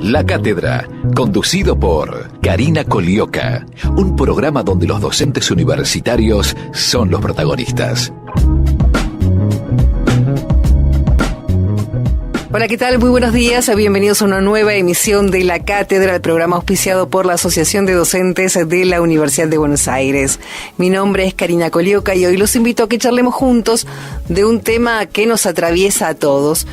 La Cátedra, conducido por Karina Colioca, un programa donde los docentes universitarios son los protagonistas. Hola, ¿qué tal? Muy buenos días. Bienvenidos a una nueva emisión de La Cátedra, el programa auspiciado por la Asociación de Docentes de la Universidad de Buenos Aires. Mi nombre es Karina Colioca y hoy los invito a que charlemos juntos de un tema que nos atraviesa a todos.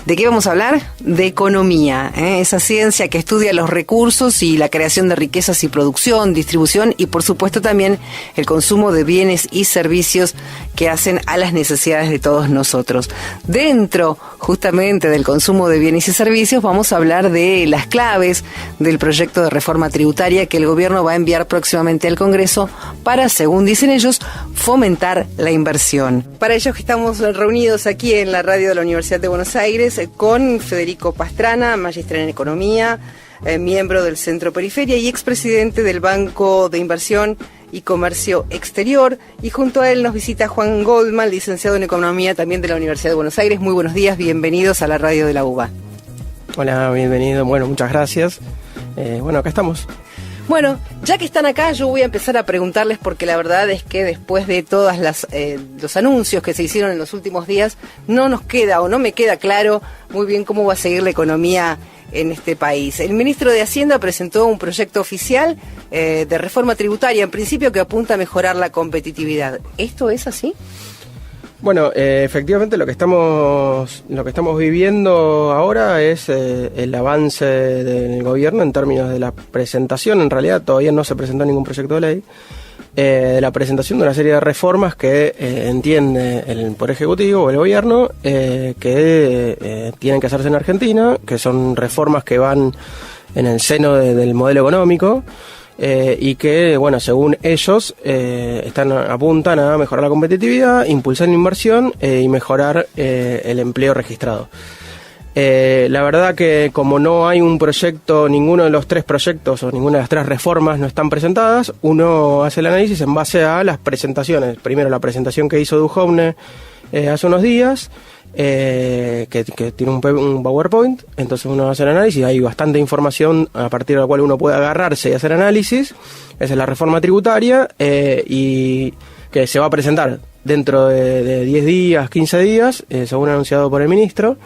¿De qué vamos a hablar? De economía, esa ciencia que estudia los recursos y la creación de riquezas y producción, distribución y por supuesto también el consumo de bienes y servicios que hacen a las necesidades de todos nosotros. Dentro justamente del consumo de bienes y servicios vamos a hablar de las claves del proyecto de reforma tributaria que el gobierno va a enviar próximamente al Congreso para, según dicen ellos, fomentar la inversión. Para ello que estamos reunidos aquí en la radio de la Universidad de Buenos Aires con Federico Pastrana, magíster en Economía, miembro del Centro Periferia y expresidente del Banco de Inversión y Comercio Exterior, y junto a él nos visita Juan Goldman, licenciado en Economía también de la Universidad de Buenos Aires. Muy buenos días, bienvenidos a la radio de la UBA. Hola, bienvenido, bueno, muchas gracias. Acá estamos. Bueno, ya que están acá, yo voy a empezar a preguntarles porque la verdad es que después de todas los anuncios que se hicieron en los últimos días, no me queda claro muy bien cómo va a seguir la economía en este país. El ministro de Hacienda presentó un proyecto oficial de reforma tributaria, en principio que apunta a mejorar la competitividad. ¿Esto es así? Bueno, efectivamente lo que estamos viviendo ahora es el avance del gobierno en términos de la presentación. En realidad todavía no se presentó ningún proyecto de ley, de la presentación de una serie de reformas que entiende el Poder Ejecutivo o el gobierno que tienen que hacerse en Argentina, que son reformas que van en el seno del modelo económico. Y que, bueno, según ellos, apuntan a mejorar la competitividad, impulsar la inversión y mejorar el empleo registrado. La verdad que como no hay un proyecto, ninguno de los tres proyectos o ninguna de las tres reformas no están presentadas, uno hace el análisis en base a las presentaciones. Primero la presentación que hizo Duhovne hace unos días, que tiene un PowerPoint, entonces uno hace el análisis, hay bastante información a partir de la cual uno puede agarrarse y hacer análisis. Esa es la reforma tributaria y que se va a presentar dentro de 10 días, 15 días, según anunciado por el ministro.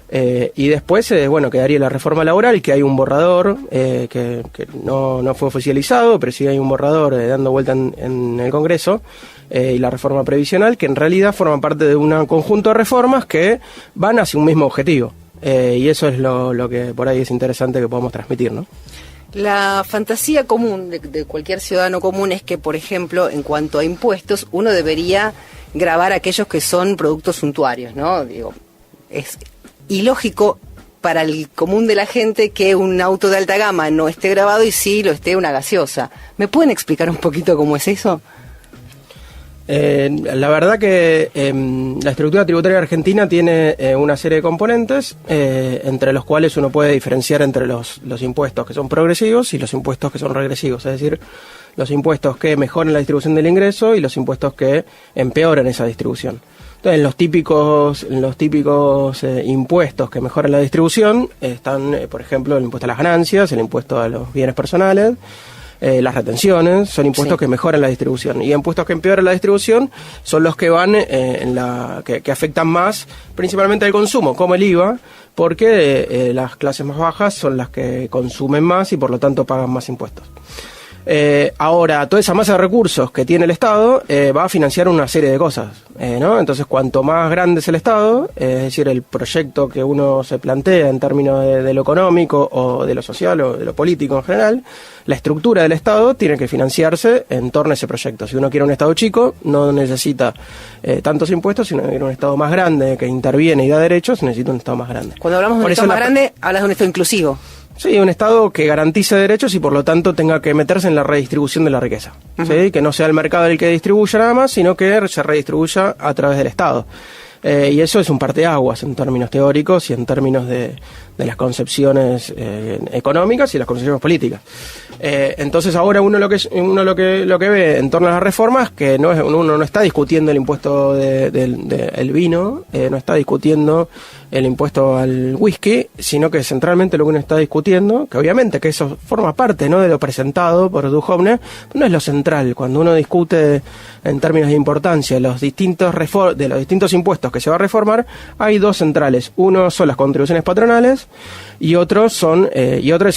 Y después, quedaría la reforma laboral, que hay un borrador que no fue oficializado, pero sí hay un borrador dando vuelta en el Congreso, y la reforma previsional, que en realidad forma parte de un conjunto de reformas que van hacia un mismo objetivo. Y eso es lo que por ahí es interesante que podamos transmitir, ¿no? La fantasía común de cualquier ciudadano común es que, por ejemplo, en cuanto a impuestos, uno debería gravar aquellos que son productos suntuarios, ¿no? Es ilógico para el común de la gente que un auto de alta gama no esté grabado y sí lo esté una gaseosa. ¿Me pueden explicar un poquito cómo es eso? La verdad que la estructura tributaria argentina tiene una serie de componentes, entre los cuales uno puede diferenciar entre los impuestos que son progresivos y los impuestos que son regresivos, es decir, los impuestos que mejoran la distribución del ingreso y los impuestos que empeoran esa distribución. Entonces, los típicos impuestos que mejoran la distribución están, por ejemplo, el impuesto a las ganancias, el impuesto a los bienes personales, las retenciones, son impuestos que mejoran la distribución. Y impuestos que empeoran la distribución son los que van que afectan más principalmente al consumo, como el IVA, porque las clases más bajas son las que consumen más y por lo tanto pagan más impuestos. Ahora, toda esa masa de recursos que tiene el Estado va a financiar una serie de cosas, ¿no? Entonces, cuanto más grande es el Estado, es decir, el proyecto que uno se plantea en términos de lo económico o de lo social o de lo político en general, la estructura del Estado tiene que financiarse en torno a ese proyecto. Si uno quiere un Estado chico, no necesita tantos impuestos, sino quiere un Estado más grande que interviene y da derechos, necesita un Estado más grande. Cuando hablamos de un Estado más grande, hablas de un Estado inclusivo. Sí, un Estado que garantice derechos y por lo tanto tenga que meterse en la redistribución de la riqueza. ¿Sí? Que no sea el mercado el que distribuya nada más, sino que se redistribuya a través del Estado. Y eso es un parteaguas en términos teóricos y en términos de las concepciones económicas y las concepciones políticas. Entonces ahora uno lo que ve en torno a las reformas, que uno no está discutiendo el impuesto del vino, no está discutiendo el impuesto al whisky, sino que centralmente lo que uno está discutiendo, que obviamente que eso forma parte, ¿no?, de lo presentado por Duhovne, no es lo central. Cuando uno discute en términos de importancia de los distintos impuestos que se va a reformar, hay dos centrales. Uno son las contribuciones patronales y otro es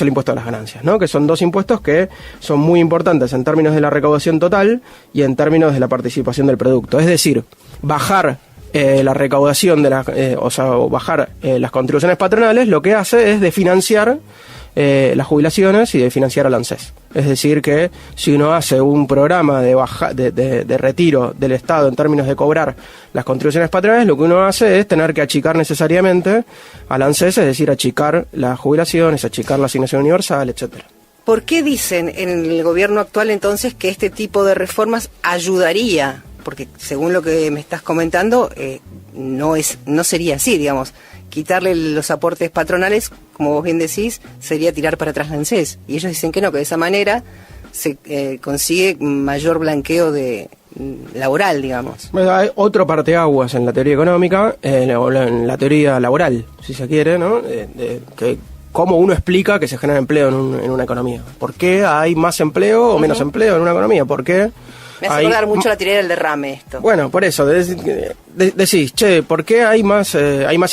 el impuesto a las ganancias, ¿no?, que son dos impuestos que son muy importantes en términos de la recaudación total y en términos de la participación del producto. Es decir, bajar la recaudación bajar las contribuciones patronales, lo que hace es de financiar las jubilaciones y de financiar al ANSES. Es decir, que si uno hace un programa de retiro del Estado en términos de cobrar las contribuciones patronales, lo que uno hace es tener que achicar necesariamente al ANSES, es decir, achicar las jubilaciones, achicar la asignación universal, etcétera. ¿Por qué dicen en el gobierno actual entonces que este tipo de reformas ayudaría? Porque según lo que me estás comentando, no sería así, digamos. Quitarle los aportes patronales, como vos bien decís, sería tirar para atrás la ANSES. Y ellos dicen que no, que de esa manera se consigue mayor blanqueo laboral, digamos. Bueno, hay otro parteaguas en la teoría económica, en la teoría laboral, si se quiere, ¿no? Que cómo uno explica que se genera empleo en una economía. ¿Por qué hay más empleo o menos empleo en una economía? ¿Por qué? Me hace acordar mucho la teoría del derrame esto. Bueno, por eso, decís, ¿por qué hay más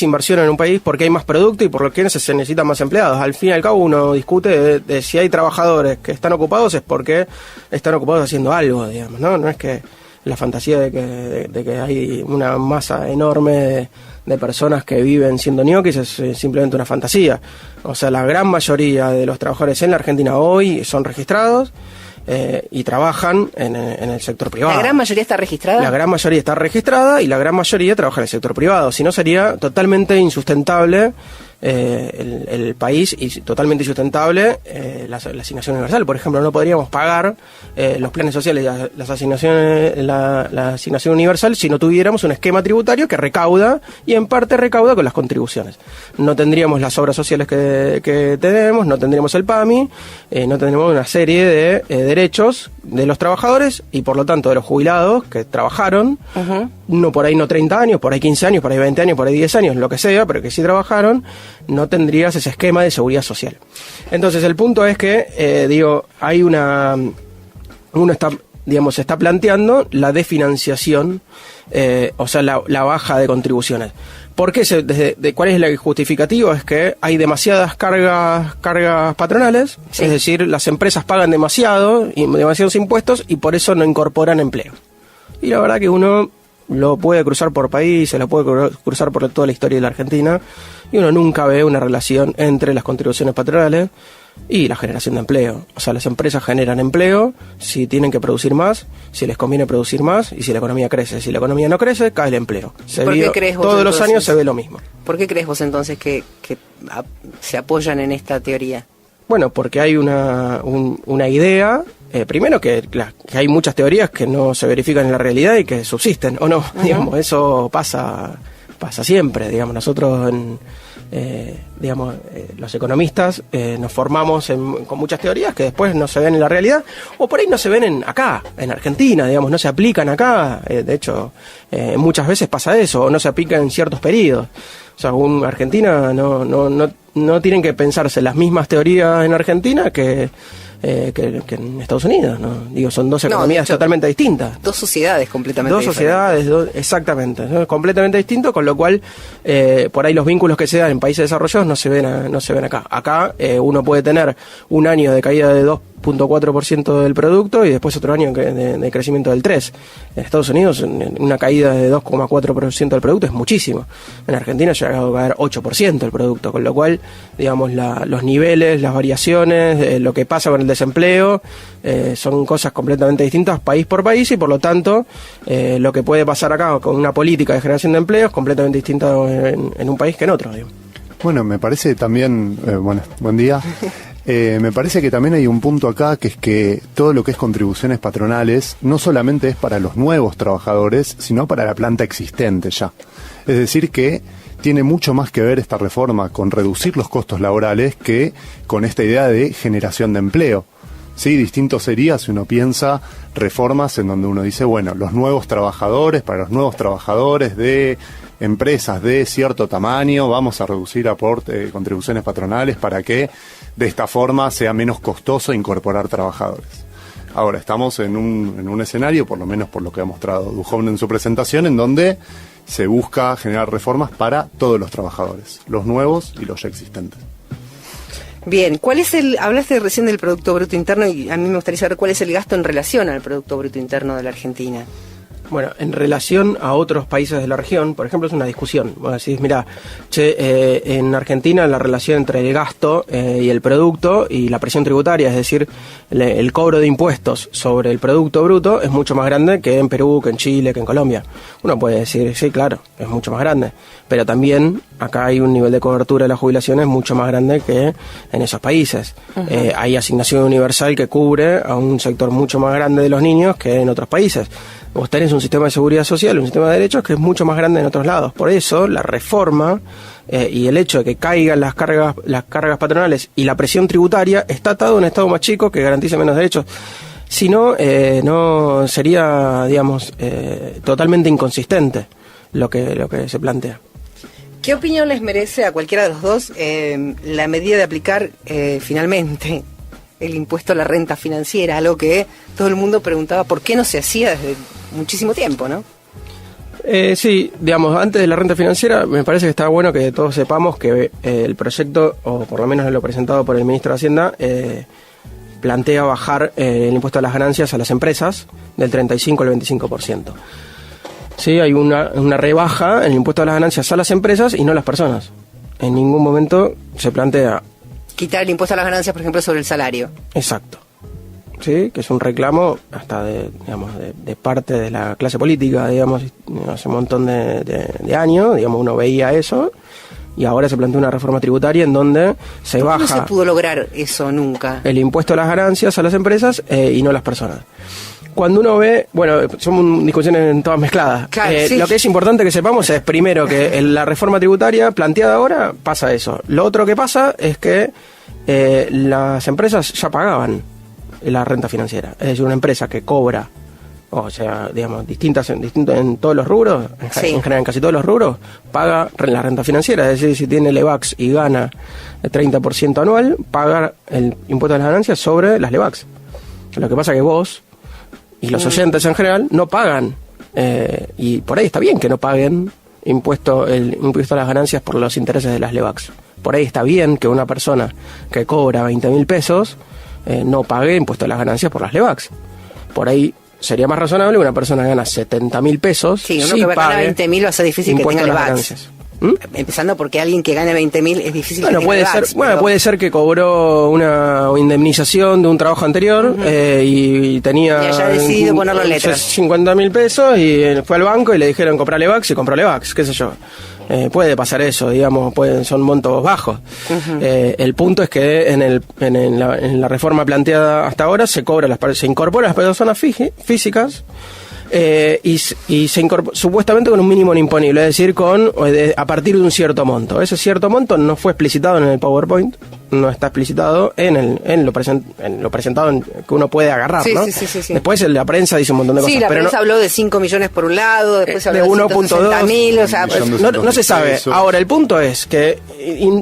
inversión en un país? ¿Por qué hay más producto? ¿Y por qué se necesitan más empleados? Al fin y al cabo uno discute de si hay trabajadores que están ocupados, es porque están ocupados haciendo algo, digamos, ¿no? No es que la fantasía de que hay una masa enorme de personas que viven siendo ñoquis es simplemente una fantasía. O sea, la gran mayoría de los trabajadores en la Argentina hoy son registrados, y trabajan en el sector privado. ¿La gran mayoría está registrada? La gran mayoría está registrada y la gran mayoría trabaja en el sector privado. Si no, sería totalmente insustentable el país y totalmente insustentable la asignación universal. Por ejemplo, no podríamos pagar los planes sociales, las asignaciones, la asignación universal si no tuviéramos un esquema tributario que recauda y en parte recauda con las contribuciones. No tendríamos las obras sociales que tenemos, no tendríamos el PAMI, no tendríamos una serie de derechos de los trabajadores y por lo tanto de los jubilados que trabajaron, no por ahí no 30 años, por ahí 15 años, por ahí 20 años, por ahí 10 años, lo que sea, pero que sí trabajaron, no tendrías ese esquema de seguridad social. Entonces el punto es que, hay se está planteando la desfinanciación, la baja de contribuciones. ¿Por qué? ¿Cuál es el justificativo? Es que hay demasiadas cargas patronales, sí. Es decir, las empresas pagan demasiados impuestos y por eso no incorporan empleo. Y la verdad que uno lo puede cruzar por países, lo puede cruzar por toda la historia de la Argentina y uno nunca ve una relación entre las contribuciones patronales y la generación de empleo. O sea, las empresas generan empleo si tienen que producir más, si les conviene producir más y si la economía crece. Si la economía no crece, cae el empleo. ¿Por qué crees vos todos entonces, los años se ve lo mismo. ¿Por qué crees vos entonces que se apoyan en esta teoría? Bueno, porque hay una idea, primero que hay muchas teorías que no se verifican en la realidad y que subsisten, o no, digamos, eso pasa siempre, digamos, nosotros los economistas nos formamos con muchas teorías que después no se ven en la realidad, o por ahí no se ven acá, en Argentina, digamos, no se aplican acá, de hecho, muchas veces pasa eso, o no se aplican en ciertos periodos. O sea, en Argentina no tienen que pensarse las mismas teorías en Argentina que en Estados Unidos, ¿no? Digo, son dos economías totalmente distintas. Dos sociedades completamente diferentes. Exactamente, ¿no? Completamente distintos, con lo cual por ahí los vínculos que se dan en países desarrollados no se ven acá. Acá uno puede tener un año de caída de 2.4% del producto y después otro año de crecimiento del 3%. En Estados Unidos una caída de 2.4% del producto es muchísimo. En Argentina llega a caer 8% el producto, con lo cual, digamos, los niveles, las variaciones, lo que pasa con el desempleo, son cosas completamente distintas país por país y por lo tanto lo que puede pasar acá con una política de generación de empleo es completamente distinta en un país que en otro, digamos. Bueno, me parece también, buen día. Me parece que también hay un punto acá, que es que todo lo que es contribuciones patronales no solamente es para los nuevos trabajadores, sino para la planta existente ya. Es decir que tiene mucho más que ver esta reforma con reducir los costos laborales que con esta idea de generación de empleo. Sí, distinto sería si uno piensa reformas en donde uno dice, bueno, los nuevos trabajadores, para los nuevos trabajadores de empresas de cierto tamaño, vamos a reducir contribuciones patronales para que de esta forma sea menos costoso incorporar trabajadores. Ahora, estamos en un escenario, por lo menos por lo que ha mostrado Duhovne en su presentación, en donde se busca generar reformas para todos los trabajadores, los nuevos y los ya existentes. Bien, hablaste recién del Producto Bruto Interno y a mí me gustaría saber cuál es el gasto en relación al Producto Bruto Interno de la Argentina. Bueno, en relación a otros países de la región, por ejemplo, es una discusión. Vos decís, mira, en Argentina la relación entre el gasto y el producto y la presión tributaria, es decir, el cobro de impuestos sobre el Producto Bruto es mucho más grande que en Perú, que en Chile, que en Colombia. Uno puede decir, sí, claro, es mucho más grande, pero también acá hay un nivel de cobertura de las jubilaciones mucho más grande que en esos países. Uh-huh. Hay asignación universal que cubre a un sector mucho más grande de los niños que en otros países. Vos tenés un sistema de seguridad social, un sistema de derechos que es mucho más grande en otros lados. Por eso, la reforma y el hecho de que caigan las cargas patronales y la presión tributaria está atado a un Estado más chico que garantice menos derechos. Si no, no sería, digamos, totalmente inconsistente lo que se plantea. ¿Qué opinión les merece a cualquiera de los dos la medida de aplicar finalmente el impuesto a la renta financiera? Algo que todo el mundo preguntaba por qué no se hacía desde muchísimo tiempo, ¿no? Sí, digamos, antes de la renta financiera me parece que está bueno que todos sepamos que el proyecto, o por lo menos lo presentado por el ministro de Hacienda, plantea bajar el impuesto a las ganancias a las empresas del 35 al 25%. Sí, hay una rebaja en el impuesto a las ganancias a las empresas y no a las personas. En ningún momento se plantea quitar el impuesto a las ganancias, por ejemplo, sobre el salario. Exacto. Sí, que es un reclamo hasta de parte de la clase política, digamos, hace un montón de años, digamos, uno veía eso, y ahora se plantea una reforma tributaria en donde se baja... No se pudo lograr eso nunca. El impuesto a las ganancias a las empresas y no a las personas. Cuando uno ve, bueno, son discusiones todas mezcladas. Claro, sí. Lo que es importante que sepamos es, primero, que en la reforma tributaria planteada ahora pasa eso. Lo otro que pasa es que las empresas ya pagaban la renta financiera. Es decir, una empresa que cobra, o sea, digamos, distinto en todos los rubros, sí, en general en casi todos los rubros, paga la renta financiera. Es decir, si tiene LEVAX y gana el 30% anual, paga el impuesto de las ganancias sobre las LEVAX. Lo que pasa es que vos y los oyentes en general no pagan, y por ahí está bien que no paguen el impuesto a las ganancias por los intereses de las LEVAX. Por ahí está bien que una persona que cobra 20.000 pesos no pague impuesto a las ganancias por las LEVAX. Por ahí sería más razonable una persona que gana 70.000 pesos. Sí, uno que gana 20.000 va a ser difícil que tenga LEVAX. Empezando porque alguien que gane 20.000 es difícil que tenga LEVAX. Puede ser que cobró una indemnización de un trabajo anterior, y tenía... Y haya decidido ponerlo en letras. 50.000 pesos y fue al banco y le dijeron comprar LEVAX y compró LEVAX, qué sé yo. Puede pasar eso, digamos, son montos bajos. Uh-huh. El punto es que en la reforma planteada hasta ahora se incorpora a las personas físicas, y se incorpora supuestamente con un mínimo no imponible, es decir, a partir de un cierto monto. Ese cierto monto no fue explicitado en el PowerPoint, no está explicitado en lo presentado que uno puede agarrar, sí, ¿no? Sí. Después la prensa dice un montón de cosas. Sí, la prensa habló de 5 millones por un lado, después habló de 1.2, o sea, no se sabe. Ahora, el punto es que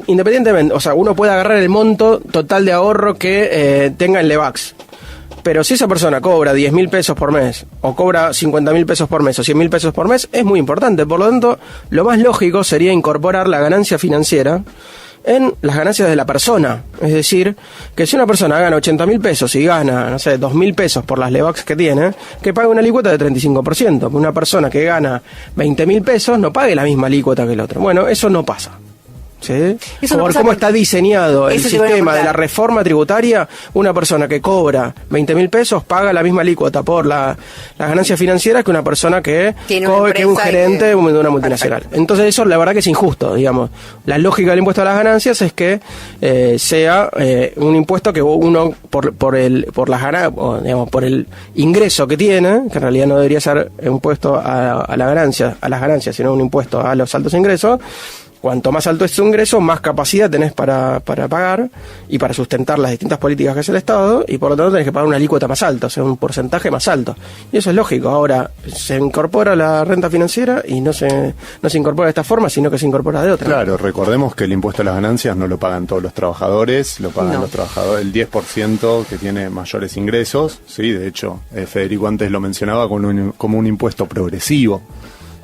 independientemente, o sea, uno puede agarrar el monto total de ahorro que tenga en LEVAX. Pero si esa persona cobra 10.000 pesos por mes, o cobra 50.000 pesos por mes, o 100.000 pesos por mes, es muy importante. Por lo tanto, lo más lógico sería incorporar la ganancia financiera en las ganancias de la persona. Es decir, que si una persona gana 80.000 pesos y gana, no sé, 2.000 pesos por las LEVAX que tiene, que pague una alícuota de 35%. Una persona que gana 20.000 pesos no pague la misma alícuota que el otro. Bueno, eso no pasa. ¿Sí? Por cómo está diseñado el sistema de la reforma tributaria, una persona que cobra 20.000 pesos paga la misma alícuota por las ganancias financieras que una persona que es un gerente de una multinacional. Perfecto. Entonces eso la verdad que es injusto, digamos. La lógica del impuesto a las ganancias es que sea un impuesto que uno por el ingreso que tiene, que en realidad no debería ser un impuesto a las ganancias, sino un impuesto a los altos ingresos, cuanto más alto es tu ingreso, más capacidad tenés para pagar y para sustentar las distintas políticas que hace el Estado, y por lo tanto tenés que pagar una alícuota más alta, o sea, un porcentaje más alto. Y eso es lógico. Ahora se incorpora la renta financiera y no se incorpora de esta forma, sino que se incorpora de otra. Claro, recordemos que el impuesto a las ganancias no lo pagan todos los trabajadores, lo pagan los trabajadores, el 10% que tiene mayores ingresos. Sí, de hecho, Federico antes lo mencionaba como un impuesto progresivo.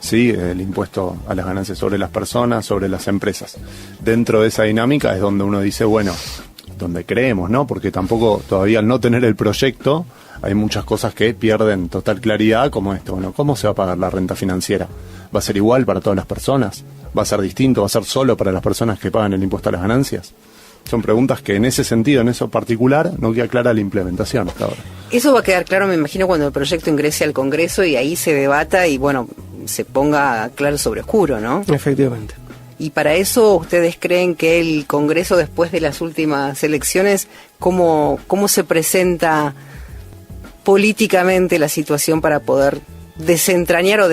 Sí, el impuesto a las ganancias sobre las personas, sobre las empresas. Dentro de esa dinámica es donde uno dice, bueno, donde creemos, ¿no? Porque tampoco, todavía al no tener el proyecto, hay muchas cosas que pierden total claridad, como esto. Bueno, ¿cómo se va a pagar la renta financiera? ¿Va a ser igual para todas las personas? ¿Va a ser distinto? ¿Va a ser solo para las personas que pagan el impuesto a las ganancias? Son preguntas que en ese sentido, en eso particular, no queda clara la implementación hasta ahora. Eso va a quedar claro, me imagino, cuando el proyecto ingrese al Congreso y ahí se debata y, bueno, se ponga claro sobre oscuro, ¿no? Efectivamente. Y para eso, ¿ustedes creen que el Congreso, después de las últimas elecciones, cómo se presenta políticamente la situación para poder desentrañar o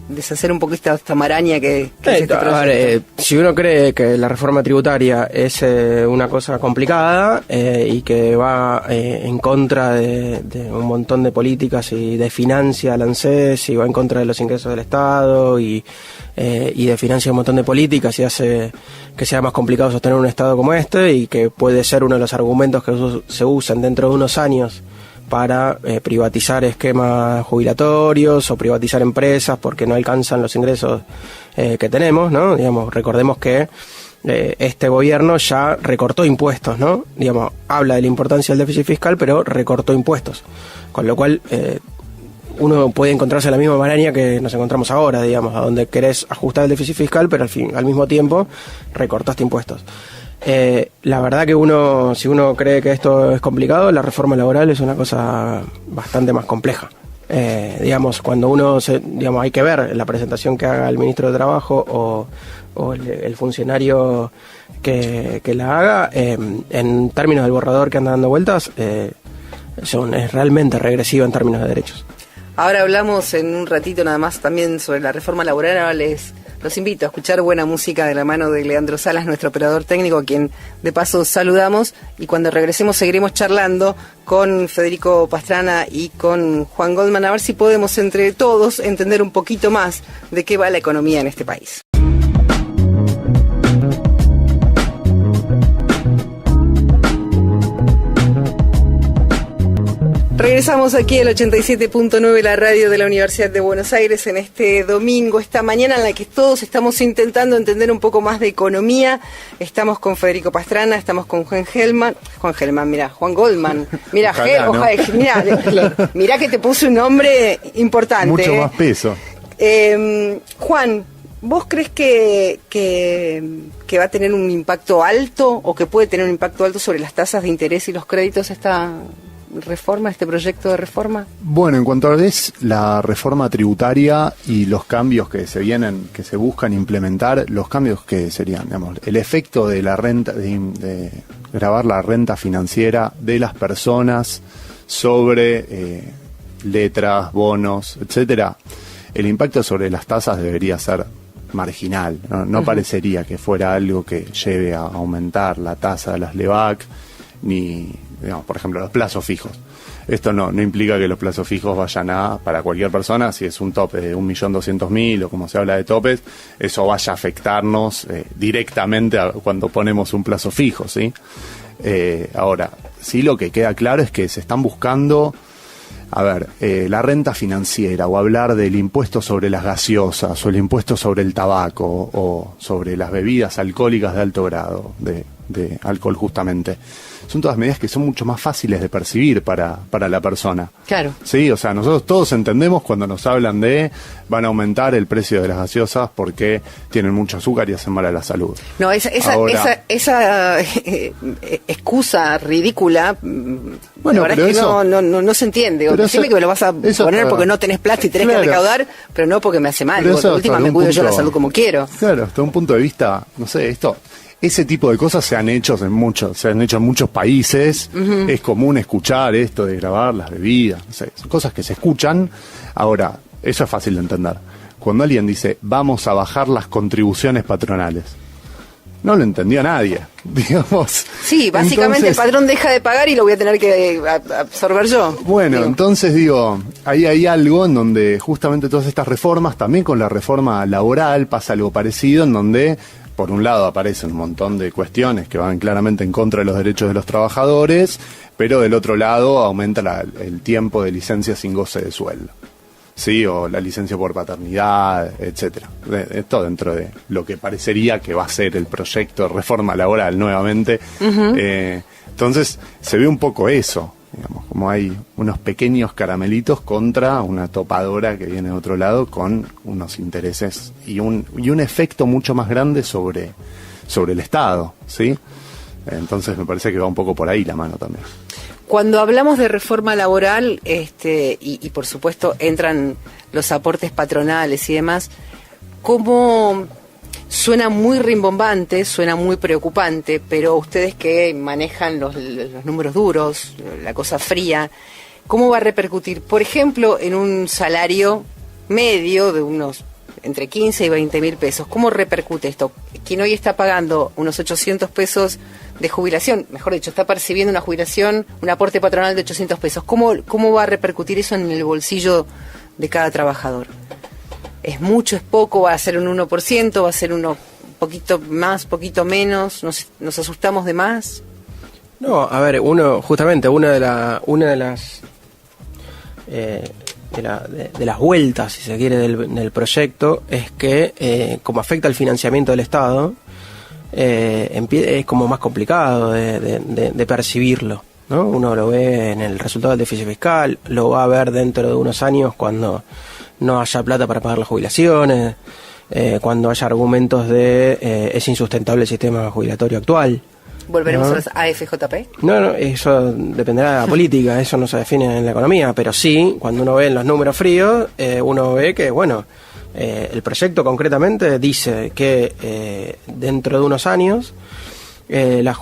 deshacer un poquito esta maraña que es este proyecto? Si uno cree que la reforma tributaria es una cosa complicada y que va en contra de un montón de políticas y desfinancia al ANSES y va en contra de los ingresos del Estado y desfinancia un montón de políticas y hace que sea más complicado sostener un Estado como este, y que puede ser uno de los argumentos que se usan dentro de unos años para privatizar esquemas jubilatorios o privatizar empresas porque no alcanzan los ingresos que tenemos, ¿no? Digamos, recordemos que este gobierno ya recortó impuestos, ¿no? Digamos, habla de la importancia del déficit fiscal, pero recortó impuestos, con lo cual uno puede encontrarse en la misma maraña que nos encontramos ahora, digamos, a donde querés ajustar el déficit fiscal, pero al mismo tiempo recortaste impuestos. La verdad que si uno cree que esto es complicado, la reforma laboral es una cosa bastante más compleja. Digamos, cuando hay que ver la presentación que haga el ministro de Trabajo o el funcionario que la haga, en términos del borrador que anda dando vueltas, es realmente regresiva en términos de derechos. Ahora hablamos en un ratito nada más también sobre la reforma laboral. Ahora los invito a escuchar buena música de la mano de Leandro Salas, nuestro operador técnico, a quien de paso saludamos, y cuando regresemos seguiremos charlando con Federico Pastrana y con Juan Goldman, a ver si podemos entre todos entender un poquito más de qué va la economía en este país. Regresamos aquí al 87.9, la radio de la Universidad de Buenos Aires, en este domingo, esta mañana en la que todos estamos intentando entender un poco más de economía. Estamos con Federico Pastrana, estamos con Juan Goldman, mira que te puse un nombre importante. Mucho más peso. Juan, ¿vos crees que va a tener un impacto alto o que puede tener un impacto alto sobre las tasas de interés y los créditos esta reforma, este proyecto de reforma? Bueno, en cuanto a la reforma tributaria y los cambios que se buscan implementar, los cambios que serían, digamos, el efecto de la renta, de gravar la renta financiera de las personas sobre letras, bonos, etcétera, el impacto sobre las tasas debería ser marginal, no parecería que fuera algo que lleve a aumentar la tasa de las LEVAC, ni, digamos, por ejemplo, los plazos fijos. Esto no implica que los plazos fijos vayan para cualquier persona, si es un tope de 1.200.000 o como se habla de topes, eso vaya a afectarnos directamente cuando ponemos un plazo fijo, ¿sí? Ahora, sí, lo que queda claro es que se están buscando, la renta financiera, o hablar del impuesto sobre las gaseosas, o el impuesto sobre el tabaco, o sobre las bebidas alcohólicas de alto grado, de alcohol justamente. Son todas medidas que son mucho más fáciles de percibir para la persona. Claro. Sí, o sea, nosotros todos entendemos cuando nos hablan van a aumentar el precio de las gaseosas porque tienen mucho azúcar y hacen mal a la salud. No, esa excusa ridícula, bueno, la verdad es que no se entiende. Decime que me lo vas a poner porque no tenés plata y tenés que recaudar, pero no porque me hace mal. Porque última me cuido yo la salud como quiero. Claro, hasta un punto de vista, no sé, ese tipo de cosas se han hecho en muchos países. Uh-huh. Es común escuchar esto de grabar las bebidas, no sé, son cosas que se escuchan. Ahora, eso es fácil de entender. cuando alguien dice vamos a bajar las contribuciones patronales, no lo entendió nadie, digamos. Sí, básicamente el patrón deja de pagar y lo voy a tener que absorber yo. Bueno, entonces ahí hay algo en donde justamente todas estas reformas, también con la reforma laboral pasa algo parecido, en donde por un lado aparecen un montón de cuestiones que van claramente en contra de los derechos de los trabajadores, pero del otro lado aumenta el tiempo de licencia sin goce de sueldo. Sí, o la licencia por paternidad, etcétera. Esto dentro de lo que parecería que va a ser el proyecto de reforma laboral nuevamente. Uh-huh. Entonces se ve un poco eso, digamos, como hay unos pequeños caramelitos contra una topadora que viene de otro lado con unos intereses y un efecto mucho más grande sobre el Estado, ¿sí? Entonces me parece que va un poco por ahí la mano también. Cuando hablamos de reforma laboral, y por supuesto entran los aportes patronales y demás, ¿cómo suena muy rimbombante, suena muy preocupante, pero ustedes que manejan los números duros, la cosa fría, ¿cómo va a repercutir? Por ejemplo, en un salario medio de unos entre 15 y 20 mil pesos. ¿Cómo repercute esto? Quien hoy está pagando unos 800 pesos de jubilación, mejor dicho, está percibiendo una jubilación, un aporte patronal de 800 pesos. ¿Cómo va a repercutir eso en el bolsillo de cada trabajador? ¿Es mucho, es poco? ¿Va a ser un 1%? ¿Va a ser un poquito más, poquito menos? ¿Nos asustamos de más? No, a ver, una de las vueltas, si se quiere, del proyecto es que, como afecta al financiamiento del Estado, es como más complicado de percibirlo, ¿no? Uno lo ve en el resultado del déficit fiscal, lo va a ver dentro de unos años cuando no haya plata para pagar las jubilaciones, cuando haya argumentos de es insustentable el sistema jubilatorio actual. ¿Volveremos a las AFJP? No, eso dependerá de la política, eso no se define en la economía, pero sí, cuando uno ve en los números fríos, uno ve que, el proyecto concretamente dice que dentro de unos años las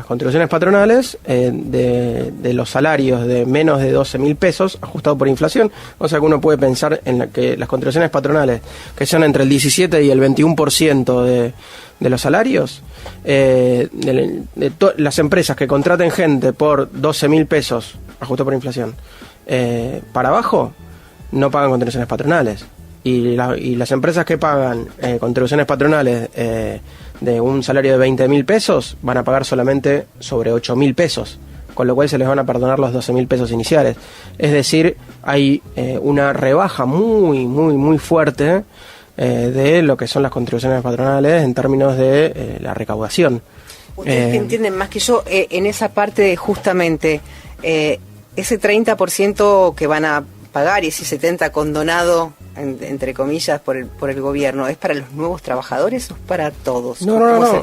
contribuciones patronales de los salarios de menos de 12.000 pesos ajustado por inflación, o sea que uno puede pensar en que las contribuciones patronales que son entre el 17 y el 21% de los salarios, las empresas que contraten gente por 12.000 pesos ajustado por inflación para abajo no pagan contribuciones patronales, y las empresas que pagan contribuciones patronales de un salario de 20.000 pesos van a pagar solamente sobre 8.000 pesos, con lo cual se les van a perdonar los 12.000 pesos iniciales. Es decir, hay una rebaja muy, muy, muy fuerte de lo que son las contribuciones patronales en términos de la recaudación. Ustedes que entienden más que yo en esa parte de justamente ese 30% que van a pagar y ese 70% condonado entre comillas por el gobierno, ¿es para los nuevos trabajadores o es para todos? No.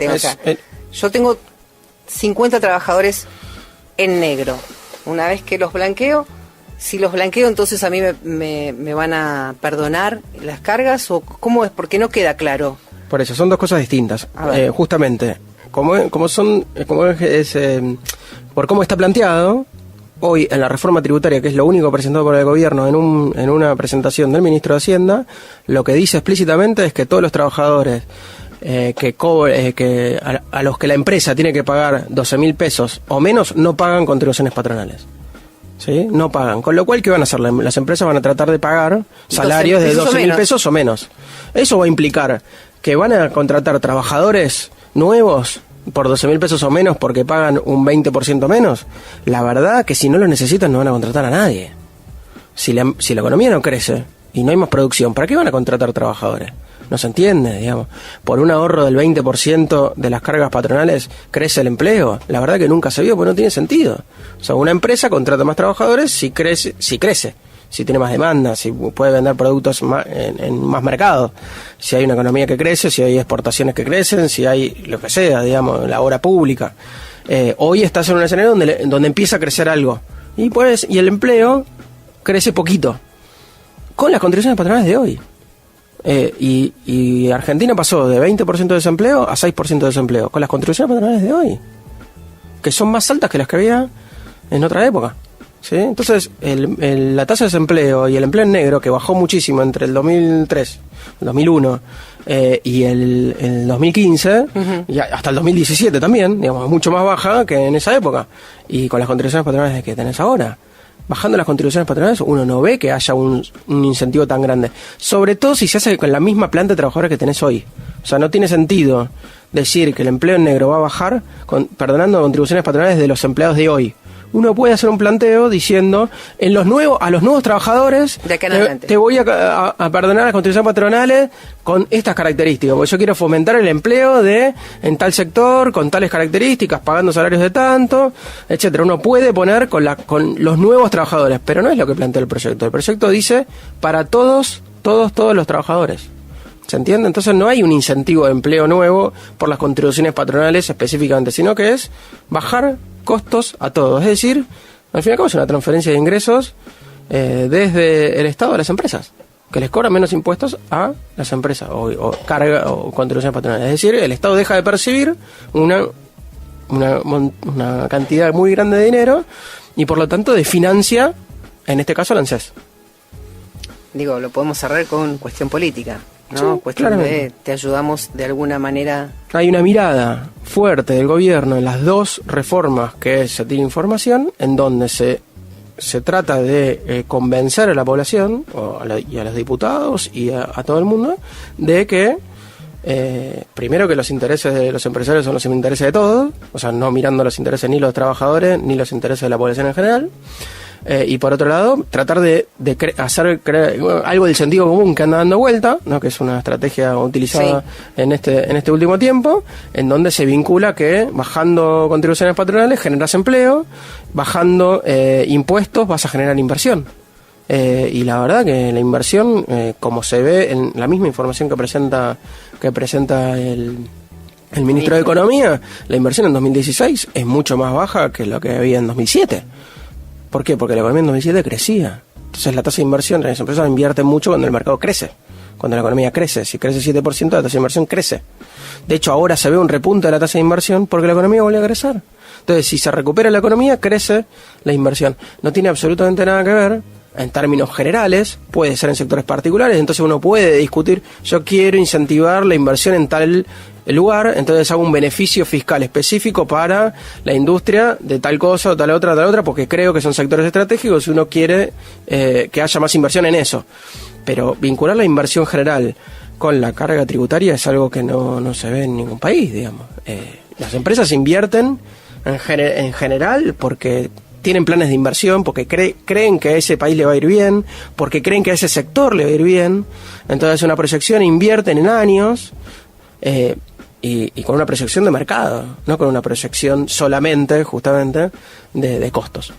Yo tengo 50 trabajadores en negro. Una vez que los blanqueo, si los blanqueo, entonces a mí me van a perdonar las cargas, o ¿cómo es? Porque no queda claro. Por eso, son dos cosas distintas. Justamente, por cómo está planteado hoy en la reforma tributaria, que es lo único presentado por el gobierno en una presentación del ministro de Hacienda, lo que dice explícitamente es que todos los trabajadores a los que la empresa tiene que pagar 12.000 pesos o menos no pagan contribuciones patronales. ¿Sí? No pagan. Con lo cual, ¿qué van a hacer? Las empresas van a tratar de pagar salarios de 12.000 pesos o menos. Eso va a implicar que van a contratar trabajadores nuevos por 12.000 pesos o menos porque pagan un 20% menos. La verdad que si no lo necesitan no van a contratar a nadie. Si la economía no crece y no hay más producción, ¿para qué van a contratar trabajadores? No se entiende, digamos. Por un ahorro del 20% de las cargas patronales crece el empleo. La verdad que nunca se vio, porque no tiene sentido. O sea, una empresa contrata más trabajadores si crece, si tiene más demanda, si puede vender productos en más mercados, si hay una economía que crece, si hay exportaciones que crecen, si hay lo que sea, digamos, la obra pública. Hoy estás en un escenario donde empieza a crecer algo y el empleo crece poquito con las contribuciones patronales de hoy. Y Argentina pasó de 20% de desempleo a 6% de desempleo con las contribuciones patronales de hoy, que son más altas que las que había en otra época. ¿sí? Entonces, la tasa de desempleo y el empleo en negro, que bajó muchísimo entre el 2003, el 2001 y el 2015, y hasta el 2017 también, digamos, mucho más baja que en esa época. Y con las contribuciones patronales que tenés ahora, bajando las contribuciones patronales, uno no ve que haya un incentivo tan grande. Sobre todo si se hace con la misma planta de trabajadores que tenés hoy. O sea, no tiene sentido decir que el empleo en negro va a bajar perdonando contribuciones patronales de los empleados de hoy. Uno puede hacer un planteo diciendo a los nuevos trabajadores de acá en adelante te voy a perdonar las contribuciones patronales con estas características, porque yo quiero fomentar el empleo en tal sector, con tales características, pagando salarios de tanto, etcétera. Uno puede poner con los nuevos trabajadores, pero no es lo que plantea el proyecto. El proyecto dice para todos los trabajadores. ¿Se entiende? Entonces no hay un incentivo de empleo nuevo por las contribuciones patronales específicamente, sino que es bajar costos a todos. Es decir, al fin y al cabo es una transferencia de ingresos desde el Estado a las empresas, que les cobran menos impuestos a las empresas, o carga o contribuciones patronales. Es decir, el Estado deja de percibir una cantidad muy grande de dinero y por lo tanto desfinancia, en este caso, la ANSES. Digo, lo podemos cerrar con cuestión política, ¿no? Sí, cuestión claramente. de te ayudamos de alguna manera. Hay una mirada fuerte del gobierno en las dos reformas que se tiene información, en donde se trata de convencer a la población y a los diputados y a todo el mundo de que primero que los intereses de los empresarios son los intereses de todos, o sea, no mirando los intereses ni los trabajadores ni los intereses de la población en general. Y por otro lado, tratar de hacer algo del sentido común que anda dando vuelta, ¿no? Que es una estrategia utilizada en este último tiempo, en donde se vincula que bajando contribuciones patronales generas empleo, bajando impuestos vas a generar inversión. Y la verdad que la inversión, como se ve en la misma información que presenta el ministro de Economía, la inversión en 2016 es mucho más baja que lo que había en 2007. ¿Por qué? Porque la economía en 2007 crecía. Entonces la tasa de inversión, las empresas invierten mucho cuando el mercado crece, cuando la economía crece. Si crece 7%, la tasa de inversión crece. De hecho, ahora se ve un repunte de la tasa de inversión porque la economía vuelve a crecer. Entonces, si se recupera la economía, crece la inversión. No tiene absolutamente nada que ver, en términos generales, puede ser en sectores particulares, entonces uno puede discutir, yo quiero incentivar la inversión en tal lugar, entonces hago un beneficio fiscal específico para la industria de tal cosa o tal otra, porque creo que son sectores estratégicos y uno quiere que haya más inversión en eso. Pero vincular la inversión general con la carga tributaria es algo que no se ve en ningún país, digamos. Las empresas invierten en general porque tienen planes de inversión, porque creen que a ese país le va a ir bien, porque creen que a ese sector le va a ir bien. Entonces una proyección, invierten en años y con una proyección de mercado, no con una proyección solamente, justamente, de costos.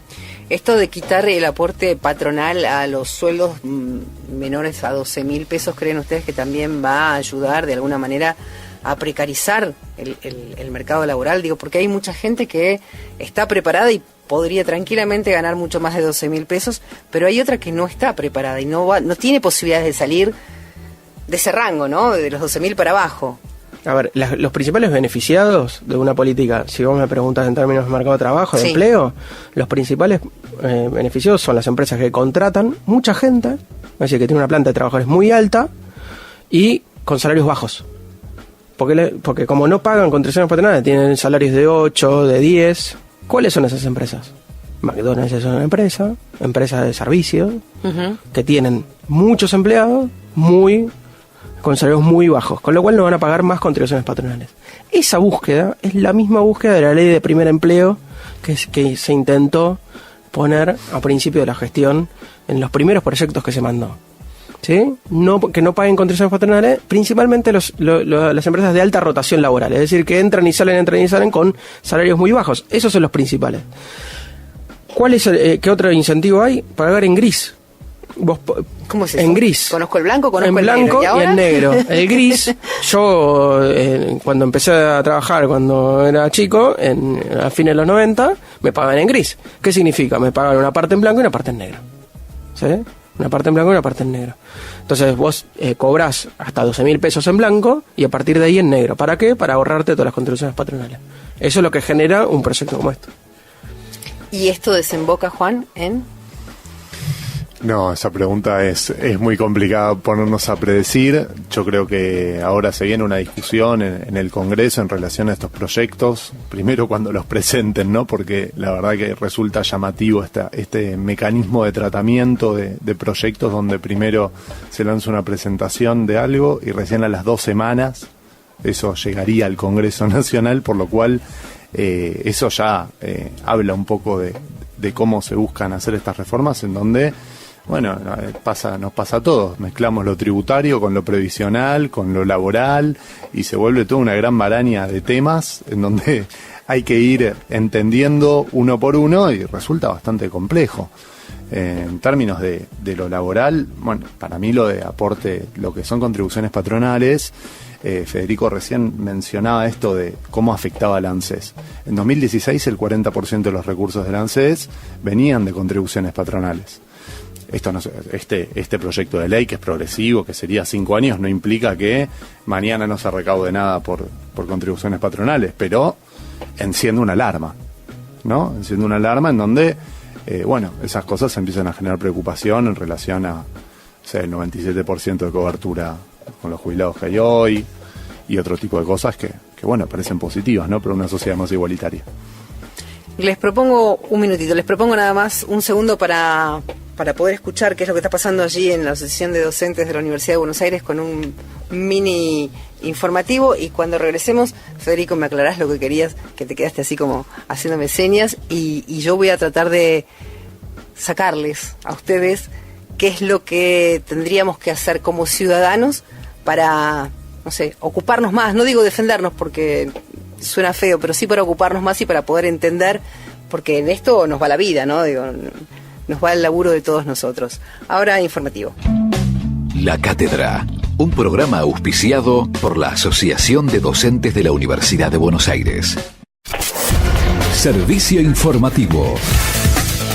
Esto de quitar el aporte patronal a los sueldos menores a 12.000 pesos, ¿creen ustedes que también va a ayudar de alguna manera a precarizar el mercado laboral? Digo, porque hay mucha gente que está preparada y podría tranquilamente ganar mucho más de 12.000 pesos, pero hay otra que no está preparada y no tiene posibilidades de salir de ese rango, ¿no? De los 12.000 para abajo. A ver, los principales beneficiados de una política, si vos me preguntas en términos de mercado de trabajo, de empleo, los principales beneficiados son las empresas que contratan mucha gente, es decir, que tiene una planta de trabajadores muy alta y con salarios bajos. Porque como no pagan contribuciones patronales, tienen salarios de 8, de 10. ¿Cuáles son esas empresas? McDonald's es una empresa de servicios, que tienen muchos empleados con salarios muy bajos, con lo cual no van a pagar más contribuciones patronales. Esa búsqueda es la misma búsqueda de la ley de primer empleo que se intentó poner a principio de la gestión en los primeros proyectos que se mandó. ¿Sí? Que no paguen contribuciones patronales, principalmente las empresas de alta rotación laboral, es decir, que entran y salen con salarios muy bajos. Esos son los principales. ¿Cuál es ¿qué otro incentivo hay? Pagar en gris. ¿Cómo es eso? En gris. Conozco el blanco, en blanco y en negro. El gris, yo cuando empecé a trabajar, cuando era chico, a fines de los 90, me pagaban en gris. ¿Qué significa? Me pagaban una parte en blanco y una parte en negro. ¿Sí? Una parte en blanco y una parte en negro. Entonces vos cobrás hasta 12.000 pesos en blanco y a partir de ahí en negro. ¿Para qué? Para ahorrarte todas las contribuciones patronales. Eso es lo que genera un proyecto como este. ¿Y esto desemboca, Juan, en...? No, esa pregunta es muy complicada ponernos a predecir. Yo creo que ahora se viene una discusión en el Congreso en relación a estos proyectos. Primero cuando los presenten, ¿no? Porque la verdad que resulta llamativo este mecanismo de tratamiento de proyectos donde primero se lanza una presentación de algo y recién a las 2 semanas eso llegaría al Congreso Nacional, por lo cual eso ya habla un poco de cómo se buscan hacer estas reformas, en donde bueno, nos pasa a todos, mezclamos lo tributario con lo previsional, con lo laboral, y se vuelve toda una gran maraña de temas en donde hay que ir entendiendo uno por uno y resulta bastante complejo. En términos de lo laboral, bueno, para mí lo de aporte, lo que son contribuciones patronales, Federico recién mencionaba esto de cómo afectaba al ANSES. En 2016 el 40% de los recursos del ANSES venían de contribuciones patronales. Esto no, este proyecto de ley, que es progresivo, que sería 5 años, no implica que mañana no se recaude nada por contribuciones patronales, pero enciende una alarma, ¿no? Enciende una alarma en donde, bueno, esas cosas empiezan a generar preocupación en relación a, o sea, el 97% de cobertura con los jubilados que hay hoy y otro tipo de cosas que bueno, parecen positivas, ¿no? Pero una sociedad más igualitaria. Les propongo un minutito, les propongo nada más un segundo para poder escuchar qué es lo que está pasando allí en la Asociación de Docentes de la Universidad de Buenos Aires con un mini informativo, y cuando regresemos, Federico, me aclarás lo que querías, que te quedaste así como haciéndome señas, y yo voy a tratar de sacarles a ustedes qué es lo que tendríamos que hacer como ciudadanos para, no sé, ocuparnos más, no digo defendernos porque suena feo, pero sí para ocuparnos más y para poder entender, porque en esto nos va la vida, ¿no? Digo, nos va el laburo de todos nosotros. Ahora, informativo. La Cátedra, un programa auspiciado por la Asociación de Docentes de la Universidad de Buenos Aires. Servicio informativo.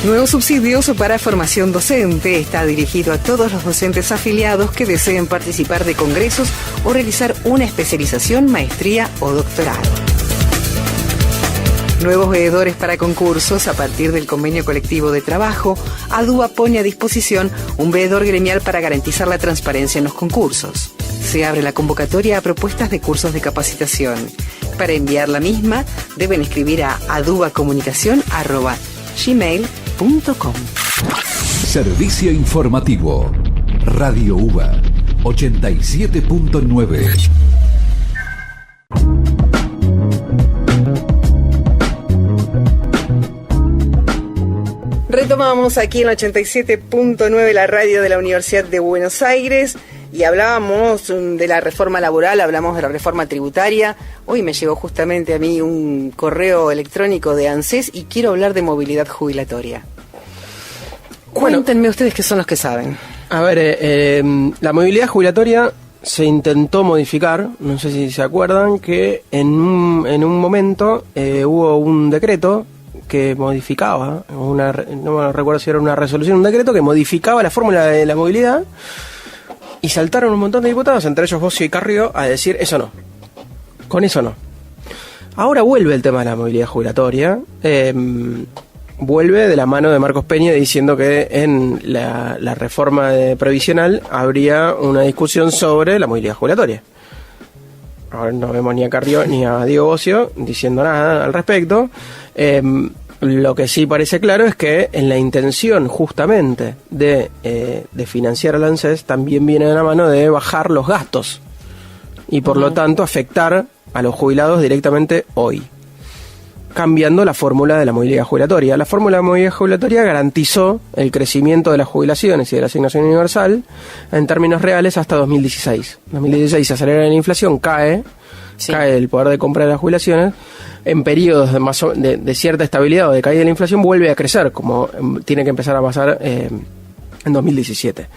Nuevos subsidios para formación docente. Está dirigido a todos los docentes afiliados que deseen participar de congresos o realizar una especialización, maestría o doctorado. Nuevos veedores para concursos. A partir del convenio colectivo de trabajo, ADUA pone a disposición un veedor gremial para garantizar la transparencia en los concursos. Se abre la convocatoria a propuestas de cursos de capacitación. Para enviar la misma, deben escribir a adubacomunicacion@gmail.com. Servicio informativo. Radio UBA 87.9. Retomamos aquí en la 87.9, la radio de la Universidad de Buenos Aires, y hablábamos de la reforma laboral, hablamos de la reforma tributaria. Hoy me llegó justamente a mí un correo electrónico de ANSES y quiero hablar de movilidad jubilatoria. Cuéntenme ustedes, que son los que saben. A ver, la movilidad jubilatoria se intentó modificar, no sé si se acuerdan, que en un momento hubo un decreto que modificaba, no me recuerdo si era una resolución, un decreto que modificaba la fórmula de la movilidad, y saltaron un montón de diputados, entre ellos Bocio y Carrió, a decir eso no, con eso no. Ahora vuelve el tema de la movilidad jubilatoria, vuelve de la mano de Marcos Peña diciendo que en la reforma previsional habría una discusión sobre la movilidad jubilatoria. Ahora no vemos ni a Carrió ni a Diego Bocio diciendo nada al respecto. Lo que sí parece claro es que en la intención justamente de financiar al ANSES también viene de la mano de bajar los gastos y por lo tanto afectar a los jubilados directamente hoy, cambiando la fórmula de la movilidad jubilatoria. La fórmula de movilidad jubilatoria garantizó el crecimiento de las jubilaciones y de la asignación universal en términos reales hasta 2016. 2016 se acelera la inflación, cae el poder de compra de las jubilaciones. En periodos de cierta estabilidad o de caída de la inflación vuelve a crecer, como tiene que empezar a pasar en 2017.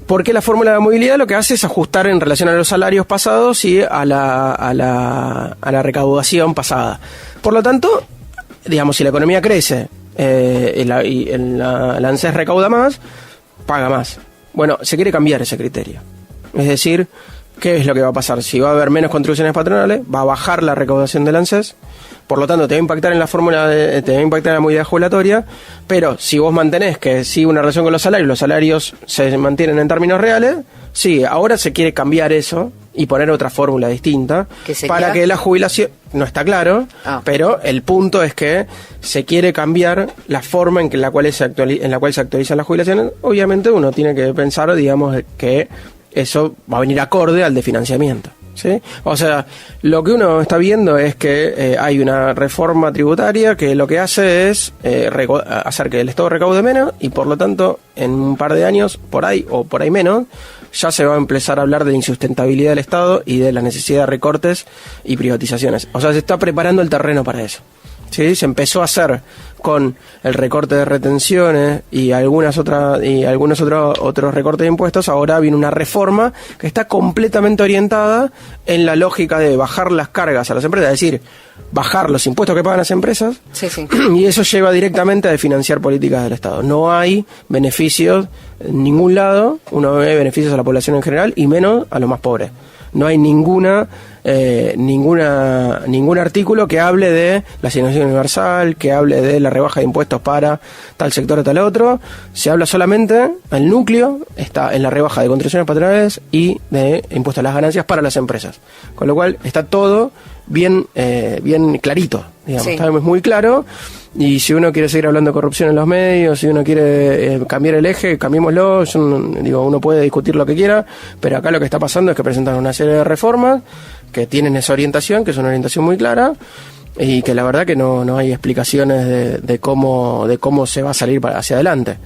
Porque la fórmula de movilidad lo que hace es ajustar en relación a los salarios pasados y a la recaudación pasada. Por lo tanto, digamos, si la economía crece y la ANSES recauda más, paga más. Bueno, se quiere cambiar ese criterio. Es decir, ¿qué es lo que va a pasar? Si va a haber menos contribuciones patronales, va a bajar la recaudación del ANSES, por lo tanto te va a impactar en la fórmula, te va a impactar en la movilidad jubilatoria, pero si vos mantenés que sigue una relación con los salarios se mantienen en términos reales, sí, ahora se quiere cambiar eso y poner otra fórmula distinta para que la jubilación, no está claro, pero el punto es que se quiere cambiar la forma en la cual se actualizan las jubilaciones. Obviamente uno tiene que pensar, digamos, que eso va a venir acorde al de financiamiento, ¿sí? O sea, lo que uno está viendo es que hay una reforma tributaria que lo que hace es hacer que el Estado recaude menos y por lo tanto en un par de años, por ahí o por ahí menos, ya se va a empezar a hablar de insustentabilidad del Estado y de la necesidad de recortes y privatizaciones. O sea, se está preparando el terreno para eso, ¿sí? Se empezó a hacer con el recorte de retenciones y algunos otros recortes de impuestos. Ahora viene una reforma que está completamente orientada en la lógica de bajar las cargas a las empresas, es decir, bajar los impuestos que pagan las empresas, sí. Y eso lleva directamente a financiar políticas del Estado. No hay beneficios en ningún lado, uno ve beneficios a la población en general y menos a los más pobres. No hay ningún artículo que hable de la asignación universal, que hable de la rebaja de impuestos para tal sector o tal otro. Se habla solamente, el núcleo está en la rebaja de contribuciones patronales y de impuestos a las ganancias para las empresas. Con lo cual está todo bien clarito, digamos, está muy claro. Y si uno quiere seguir hablando de corrupción en los medios, si uno quiere cambiar el eje, cambiémoslo. Uno puede discutir lo que quiera, pero acá lo que está pasando es que presentan una serie de reformas que tienen esa orientación, que es una orientación muy clara, y que la verdad que no hay explicaciones de cómo se va a salir hacia adelante.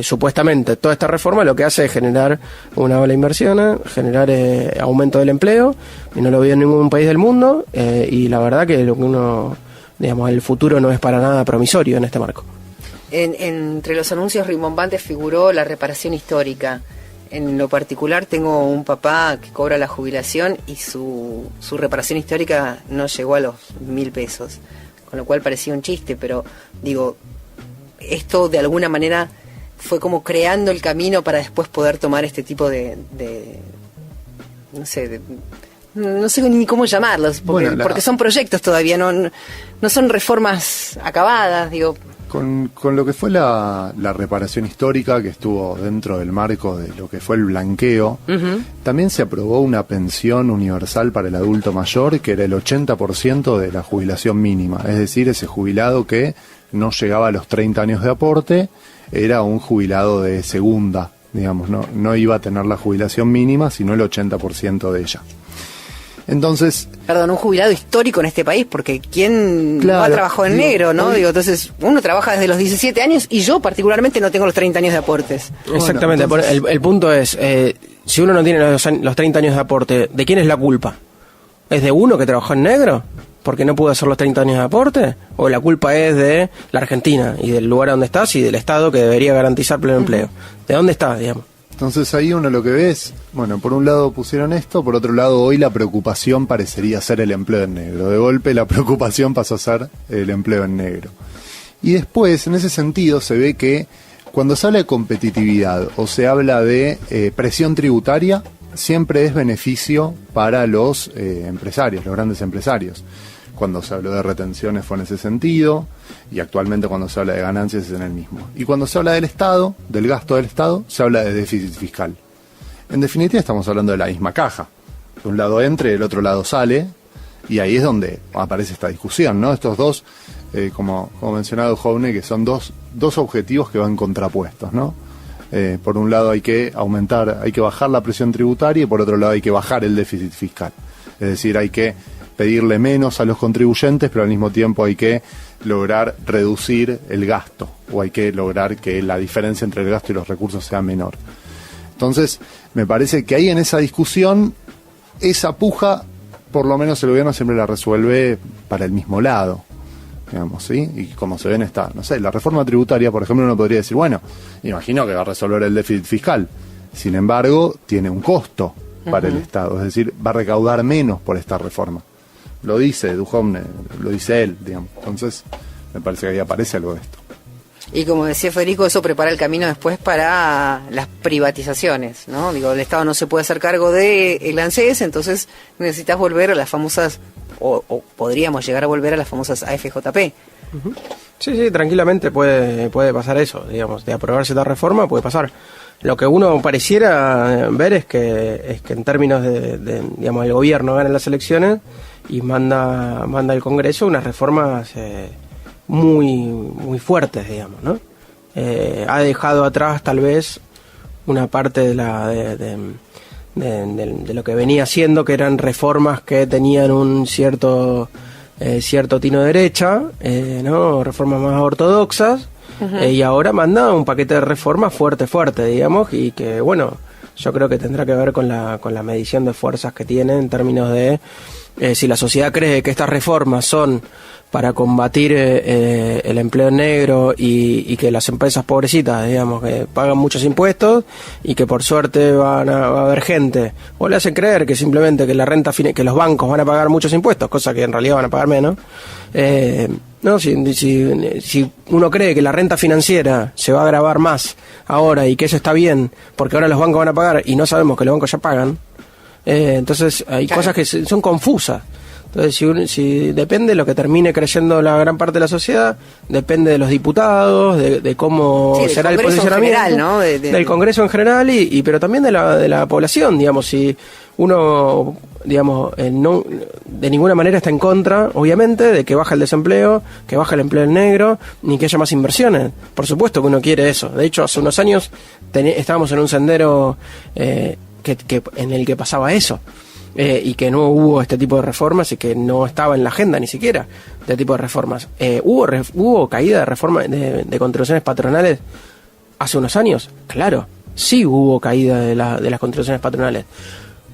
Supuestamente toda esta reforma lo que hace es generar una ola de inversiones, generar aumento del empleo, y no lo veo en ningún país del mundo, y la verdad que lo que digamos, el futuro no es para nada promisorio en este marco. Entre los anuncios rimbombantes figuró la reparación histórica. En lo particular tengo un papá que cobra la jubilación y su reparación histórica no llegó a los 1.000 pesos, con lo cual parecía un chiste, pero digo, esto de alguna manera fue como creando el camino para después poder tomar este tipo de no sé ni cómo llamarlos, porque son proyectos todavía, no son reformas acabadas, digo. Con lo que fue la reparación histórica, que estuvo dentro del marco de lo que fue el blanqueo, también se aprobó una pensión universal para el adulto mayor, que era el 80% de la jubilación mínima, es decir, ese jubilado que no llegaba a los 30 años de aporte, era un jubilado de segunda, digamos, no iba a tener la jubilación mínima, sino el 80% de ella. Entonces, perdón, un jubilado histórico en este país, porque ¿quién no ha trabajado en negro, no? Digo, entonces, uno trabaja desde los 17 años y yo particularmente no tengo los 30 años de aportes. Exactamente, bueno, entonces, el punto es, si uno no tiene los 30 años de aporte, ¿de quién es la culpa? ¿Es de uno que trabajó en negro? ¿Porque no pudo hacer los 30 años de aporte? ¿O la culpa es de la Argentina y del lugar donde estás y del Estado que debería garantizar pleno empleo? ¿De dónde está, digamos? Entonces ahí uno lo que ve es, bueno, por un lado pusieron esto, por otro lado hoy la preocupación parecería ser el empleo en negro. De golpe la preocupación pasó a ser el empleo en negro. Y después, en ese sentido, se ve que cuando se habla de competitividad o se habla de presión tributaria, siempre es beneficio para los empresarios, los grandes empresarios. Cuando se habló de retenciones fue en ese sentido, y actualmente cuando se habla de ganancias es en el mismo. Y cuando se habla del Estado, del gasto del Estado, se habla de déficit fiscal. En definitiva estamos hablando de la misma caja. De un lado entra y del otro lado sale, y ahí es donde aparece esta discusión, ¿no? Estos dos, como mencionado Joune, que son dos objetivos que van contrapuestos, ¿no? Por un lado hay que bajar la presión tributaria, y por otro lado hay que bajar el déficit fiscal. Es decir, hay que pedirle menos a los contribuyentes, pero al mismo tiempo hay que lograr reducir el gasto, o hay que lograr que la diferencia entre el gasto y los recursos sea menor. Entonces, me parece que ahí en esa discusión, esa puja, por lo menos el gobierno siempre la resuelve para el mismo lado, digamos, ¿sí? Y como se ve en esta, no sé, la reforma tributaria, por ejemplo, uno podría decir, bueno, imagino que va a resolver el déficit fiscal. Sin embargo, tiene un costo para el Estado, es decir, va a recaudar menos por esta reforma. Lo dice Duhovne, lo dice él, digamos. Entonces, me parece que ahí aparece algo de esto. Y como decía Federico, eso prepara el camino después para las privatizaciones, ¿no? Digo, el Estado no se puede hacer cargo de el ANSES, entonces necesitas volver a las famosas o podríamos llegar a volver a las famosas AFJP. Sí, tranquilamente puede pasar eso, digamos, de aprobarse esta reforma puede pasar. Lo que uno pareciera ver es que en términos de digamos, el gobierno gana las elecciones y manda al Congreso unas reformas muy fuertes, digamos, ¿no? Ha dejado atrás tal vez una parte de lo que venía haciendo, que eran reformas que tenían un cierto tino de derecha, ¿no? Reformas más ortodoxas. Y ahora manda un paquete de reformas fuerte, digamos, y que, bueno, yo creo que tendrá que ver con la medición de fuerzas que tiene en términos de si la sociedad cree que estas reformas son para combatir el empleo negro y que las empresas pobrecitas, digamos, que pagan muchos impuestos y que por suerte va a haber gente, o le hacen creer que simplemente que la renta que los bancos van a pagar muchos impuestos, cosa que en realidad van a pagar menos. No, si uno cree que la renta financiera se va a agravar más ahora y que eso está bien porque ahora los bancos van a pagar y no sabemos que los bancos ya pagan, entonces hay cosas que son confusas. Entonces, si depende de lo que termine creyendo la gran parte de la sociedad, depende de los diputados, de cómo será el posicionamiento general, ¿no? Del Congreso en general, pero también de la población, digamos. Si uno, digamos, no de ninguna manera está en contra, obviamente, de que baje el desempleo, que baje el empleo en negro, ni que haya más inversiones. Por supuesto que uno quiere eso. De hecho, hace unos años estábamos en un sendero en el que pasaba eso. Y que no hubo este tipo de reformas y que no estaba en la agenda ni siquiera este tipo de reformas. ¿Hubo caída de reformas de contribuciones patronales hace unos años? Claro, sí hubo caída de las contribuciones patronales.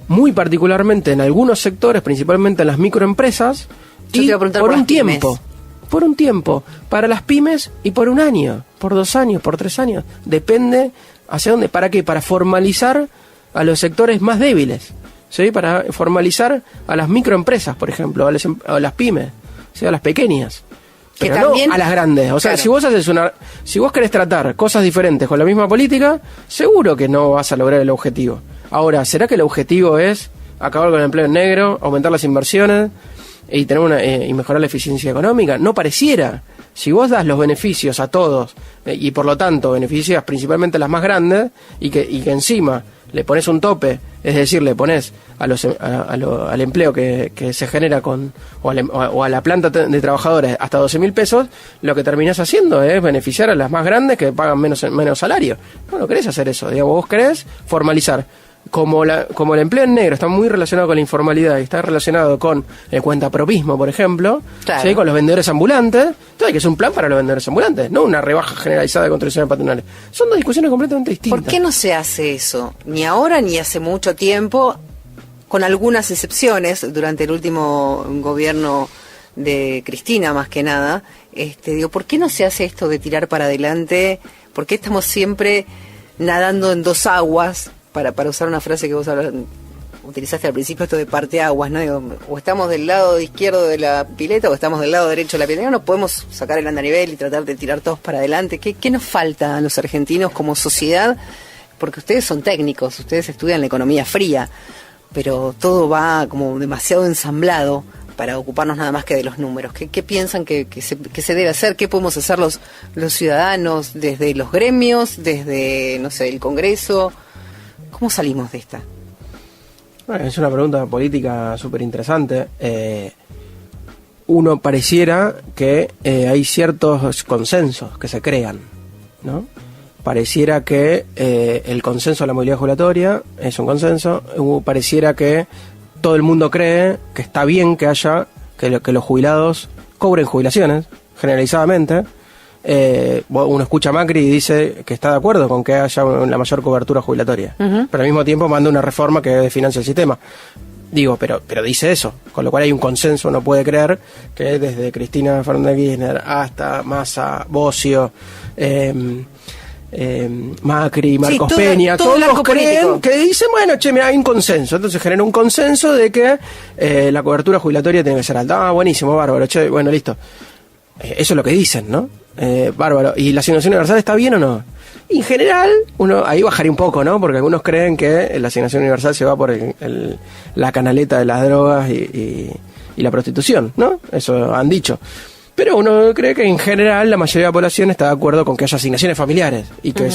Muy particularmente en algunos sectores, principalmente en las microempresas, y por un tiempo, para las pymes y por un año, por 2 años, por 3 años. Depende hacia dónde. ¿Para qué? Para formalizar a los sectores más débiles. ¿Sí? Para formalizar a las microempresas, por ejemplo, a las pymes, ¿sí? A las pequeñas, pero también, no a las grandes. O sea, claro, si vos querés tratar cosas diferentes con la misma política, seguro que no vas a lograr el objetivo. Ahora, ¿será que el objetivo es acabar con el empleo en negro, aumentar las inversiones y tener y mejorar la eficiencia económica? No pareciera. Si vos das los beneficios a todos y por lo tanto beneficias principalmente a las más grandes y que encima le pones un tope, es decir, le pones al empleo que se genera o a la planta de trabajadores hasta 12.000 pesos, lo que terminás haciendo es beneficiar a las más grandes que pagan menos salario. No querés hacer eso, digamos, vos querés formalizar. Como el empleo en negro está muy relacionado con la informalidad y está relacionado con el cuentapropismo, por ejemplo, claro, ¿sí? Con los vendedores ambulantes, entonces hay que hacer un plan para los vendedores ambulantes, no una rebaja generalizada de contribuciones patronales. Son dos discusiones completamente distintas. ¿Por qué no se hace eso? Ni ahora ni hace mucho tiempo, con algunas excepciones, durante el último gobierno de Cristina más que nada, ¿por qué no se hace esto de tirar para adelante? ¿Por qué estamos siempre nadando en dos aguas? Para usar una frase que vos utilizaste al principio, esto de parteaguas, ¿no? Digo, o estamos del lado izquierdo de la pileta o estamos del lado derecho de la pileta. No podemos sacar el andanivel y tratar de tirar todos para adelante. ¿Qué nos falta a los argentinos como sociedad? Porque ustedes son técnicos, ustedes estudian la economía fría, pero todo va como demasiado ensamblado para ocuparnos nada más que de los números. ¿Qué piensan que se debe hacer? ¿Qué podemos hacer los ciudadanos desde los gremios, desde, no sé, el Congreso? ¿Cómo salimos de esta? Bueno, es una pregunta política súper interesante. Uno pareciera que hay ciertos consensos que se crean, ¿no? Pareciera que el consenso de la movilidad jubilatoria es un consenso. Pareciera que todo el mundo cree que está bien que haya que los jubilados cobren jubilaciones, generalizadamente. Uno escucha a Macri y dice que está de acuerdo con que haya la mayor cobertura jubilatoria, pero al mismo tiempo manda una reforma que financia el sistema. Digo, pero dice eso, con lo cual hay un consenso. Uno puede creer que desde Cristina Fernández de Kirchner hasta Massa, Bocio, Macri, Marcos Peña, todos creen que dicen, bueno, mira, hay un consenso. Entonces genera un consenso de que la cobertura jubilatoria tiene que ser alta. Buenísimo, bárbaro, bueno, listo. Eso es lo que dicen, ¿no? Bárbaro. ¿Y la asignación universal está bien o no? Y en general, uno ahí bajaría un poco, ¿no? Porque algunos creen que la asignación universal se va por la canaleta de las drogas y y la prostitución, ¿no? Eso han dicho. Pero uno cree que en general la mayoría de la población está de acuerdo con que haya asignaciones familiares y que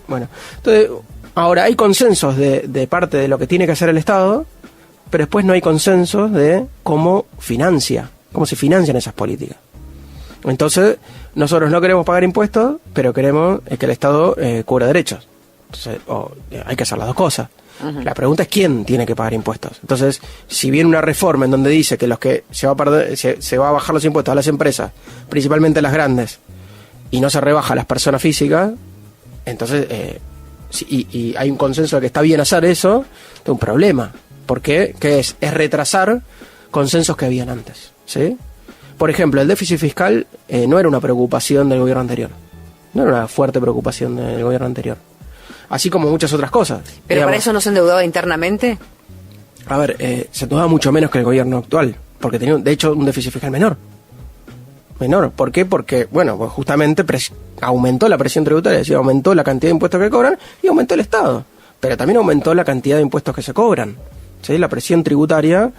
bueno. Entonces, ahora hay consensos de parte de lo que tiene que hacer el Estado, pero después no hay consensos de cómo se financian esas políticas. Entonces, nosotros no queremos pagar impuestos, pero queremos que el Estado cubra derechos. Entonces, hay que hacer las dos cosas. La pregunta es quién tiene que pagar impuestos. Entonces, si viene una reforma en donde dice que se va a bajar los impuestos a las empresas, principalmente las grandes, y no se rebaja a las personas físicas, entonces, y hay un consenso de que está bien hacer eso, es un problema. ¿Por qué? ¿Qué es? Es retrasar consensos que habían antes, ¿sí? Por ejemplo, el déficit fiscal no era una preocupación del gobierno anterior. No era una fuerte preocupación del gobierno anterior. Así como muchas otras cosas. ¿Pero para eso no se endeudaba internamente? A ver, se endeudaba mucho menos que el gobierno actual, porque tenía, de hecho, un déficit fiscal menor. ¿Por qué? Porque, bueno, pues justamente aumentó la presión tributaria, es decir, aumentó la cantidad de impuestos que cobran y aumentó el Estado. Pero también aumentó la cantidad de impuestos que se cobran, ¿sí? La presión tributaria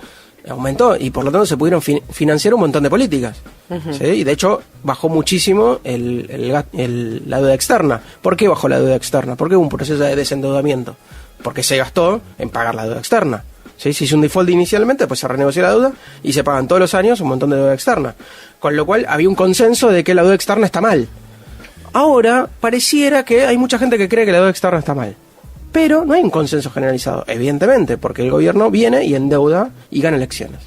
aumentó y por lo tanto se pudieron financiar un montón de políticas. ¿Sí? Y de hecho bajó muchísimo la deuda externa. ¿Por qué bajó la deuda externa? Porque hubo un proceso de desendeudamiento. Porque se gastó en pagar la deuda externa. ¿Sí? Se hizo un default inicialmente, pues se renegoció la deuda y se pagan todos los años un montón de deuda externa. Con lo cual había un consenso de que la deuda externa está mal. Ahora pareciera que hay mucha gente que cree que la deuda externa está mal. Pero no hay un consenso generalizado, evidentemente, porque el gobierno viene y endeuda y gana elecciones.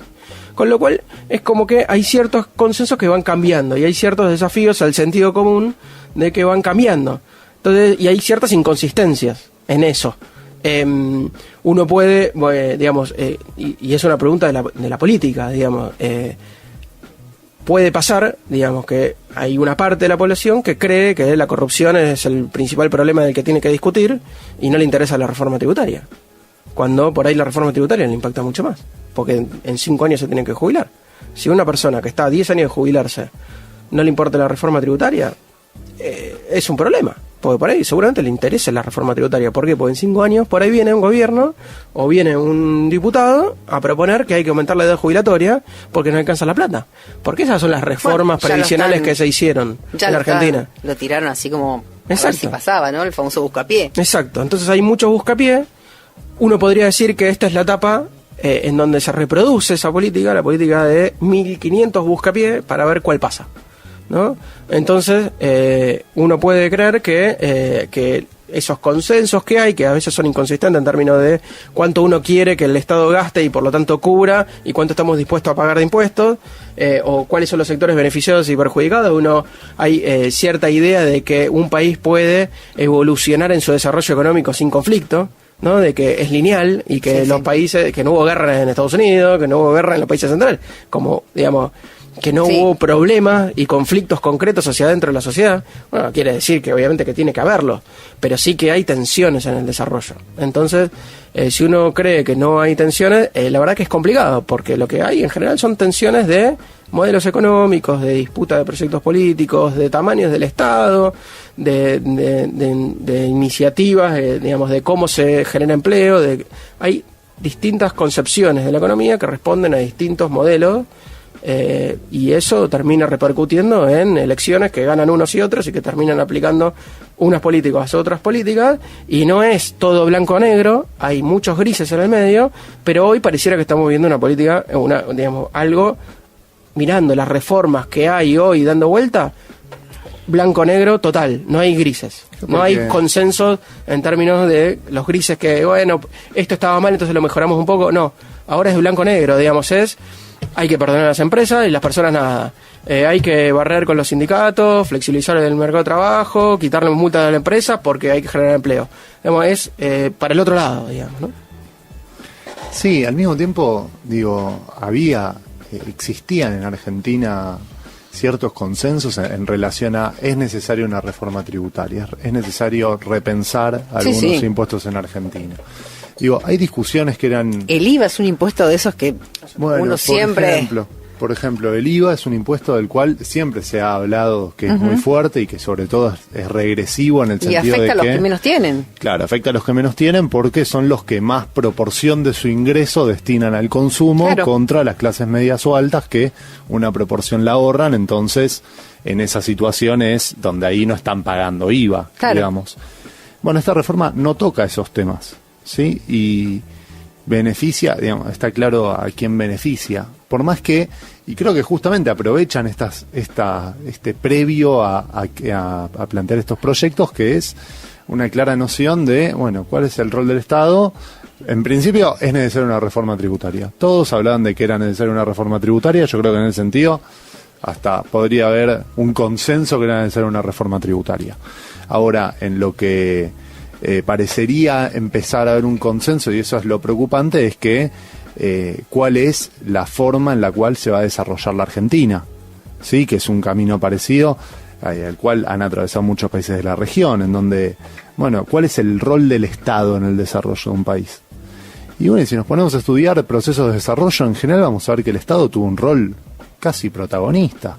Con lo cual es como que hay ciertos consensos que van cambiando y hay ciertos desafíos al sentido común de que van cambiando. Entonces, y hay ciertas inconsistencias en eso. Uno puede, digamos, y es una pregunta de la política, digamos, puede pasar, digamos, que hay una parte de la población que cree que la corrupción es el principal problema del que tiene que discutir y no le interesa la reforma tributaria. Cuando por ahí la reforma tributaria le impacta mucho más, porque en 5 años se tienen que jubilar. Si una persona que está a 10 años de jubilarse no le importa la reforma tributaria, es un problema. Porque por ahí seguramente le interesa la reforma tributaria. ¿Por qué? Porque en 5 años por ahí viene un gobierno o viene un diputado a proponer que hay que aumentar la edad jubilatoria porque no alcanza la plata. Porque esas son las reformas previsionales que se hicieron en Argentina. Lo tiraron así como a ver si pasaba, ¿no? El famoso buscapié. Exacto. Entonces hay muchos buscapié. Uno podría decir que esta es la etapa en donde se reproduce esa política, la política de 1500 buscapié para ver cuál pasa, ¿no? Entonces uno puede creer que esos consensos que hay, que a veces son inconsistentes en términos de cuánto uno quiere que el Estado gaste y por lo tanto cubra y cuánto estamos dispuestos a pagar de impuestos, o cuáles son los sectores beneficiados y perjudicados. Hay cierta idea de que un país puede evolucionar en su desarrollo económico sin conflicto, ¿no? De que es lineal y que los países, que no hubo guerra en Estados Unidos, que no hubo guerra en los países centrales, como, digamos, que no hubo problemas y conflictos concretos hacia adentro de la sociedad. Bueno, quiere decir que obviamente que tiene que haberlo, pero sí que hay tensiones en el desarrollo. Entonces, si uno cree que no hay tensiones, la verdad que es complicado, porque lo que hay en general son tensiones de modelos económicos, de disputa de proyectos políticos, de tamaños del Estado, de iniciativas, digamos, de cómo se genera empleo. Hay distintas concepciones de la economía que responden a distintos modelos. Y eso termina repercutiendo en elecciones que ganan unos y otros y que terminan aplicando unas políticas a otras políticas, y no es todo blanco o negro, hay muchos grises en el medio, pero hoy pareciera que estamos viendo una política, digamos, algo, mirando las reformas que hay hoy dando vuelta, blanco o negro total, no hay grises, no hay consenso en términos de los grises que, bueno, esto estaba mal, entonces lo mejoramos un poco. No, ahora es blanco o negro, digamos, hay que perdonar a las empresas y las personas nada. Hay que barrer con los sindicatos, flexibilizar el mercado de trabajo, quitarle multas a la empresa porque hay que generar empleo. Digamos, es para el otro lado, digamos, ¿no? Sí, al mismo tiempo, digo, existían en Argentina ciertos consensos en relación a es necesaria una reforma tributaria, es necesario repensar algunos impuestos en Argentina. Digo, hay discusiones que eran... El IVA es un impuesto de esos que uno siempre... Por ejemplo, Por ejemplo, el IVA es un impuesto del cual siempre se ha hablado que es muy fuerte y que sobre todo es regresivo en el sentido de que... Y afecta a los que menos tienen. Claro, afecta a los que menos tienen porque son los que más proporción de su ingreso destinan al consumo contra las clases medias o altas que una proporción la ahorran, entonces en esa situación es donde ahí no están pagando IVA, digamos. Bueno, esta reforma no toca esos temas, ¿sí? Y beneficia, digamos, está claro a quién beneficia. Por más que, y creo que justamente aprovechan este previo a plantear estos proyectos, que es una clara noción de, bueno, cuál es el rol del Estado. En principio es necesaria una reforma tributaria. Todos hablaban de que era necesaria una reforma tributaria, yo creo que en ese sentido hasta podría haber un consenso que era necesaria una reforma tributaria. Ahora, en lo que parecería empezar a haber un consenso, y eso es lo preocupante, es que cuál es la forma en la cual se va a desarrollar la Argentina, ¿sí? Que es un camino parecido al cual han atravesado muchos países de la región, en donde, bueno, ¿cuál es el rol del Estado en el desarrollo de un país? Y bueno, si nos ponemos a estudiar procesos de desarrollo en general, vamos a ver que el Estado tuvo un rol casi protagonista.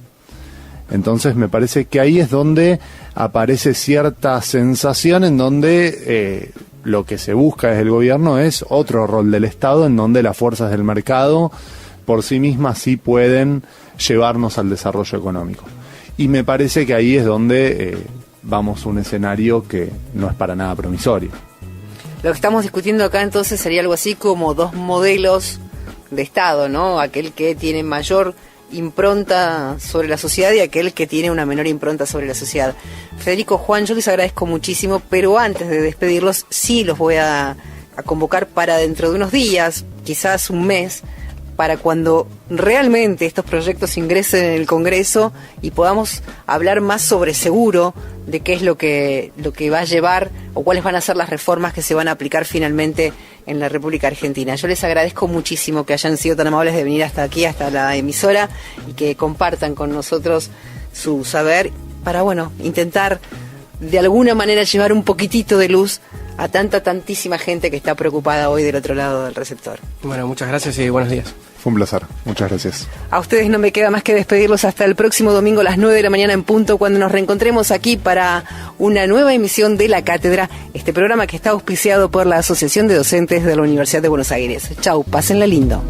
Entonces me parece que ahí es donde aparece cierta sensación en donde lo que se busca desde el gobierno es otro rol del Estado, en donde las fuerzas del mercado por sí mismas sí pueden llevarnos al desarrollo económico. Y me parece que ahí es donde vamos a un escenario que no es para nada promisorio. Lo que estamos discutiendo acá entonces sería algo así como dos modelos de Estado, ¿no? Aquel que tiene mayor impronta sobre la sociedad y aquel que tiene una menor impronta sobre la sociedad. Federico, Juan, yo les agradezco muchísimo, pero antes de despedirlos, sí los voy a convocar para dentro de unos días, quizás un mes, para cuando realmente estos proyectos ingresen en el Congreso y podamos hablar más sobre seguro de qué es lo que va a llevar o cuáles van a ser las reformas que se van a aplicar finalmente en la República Argentina. Yo les agradezco muchísimo que hayan sido tan amables de venir hasta aquí, hasta la emisora, y que compartan con nosotros su saber para, bueno, intentar de alguna manera llevar un poquitito de luz a tantísima gente que está preocupada hoy del otro lado del receptor. Bueno, muchas gracias y buenos días. Fue un placer, muchas gracias. A ustedes no me queda más que despedirlos hasta el próximo domingo a las 9 de la mañana en punto, cuando nos reencontremos aquí para una nueva emisión de La Cátedra, este programa que está auspiciado por la Asociación de Docentes de la Universidad de Buenos Aires. Chau, pásenla lindo.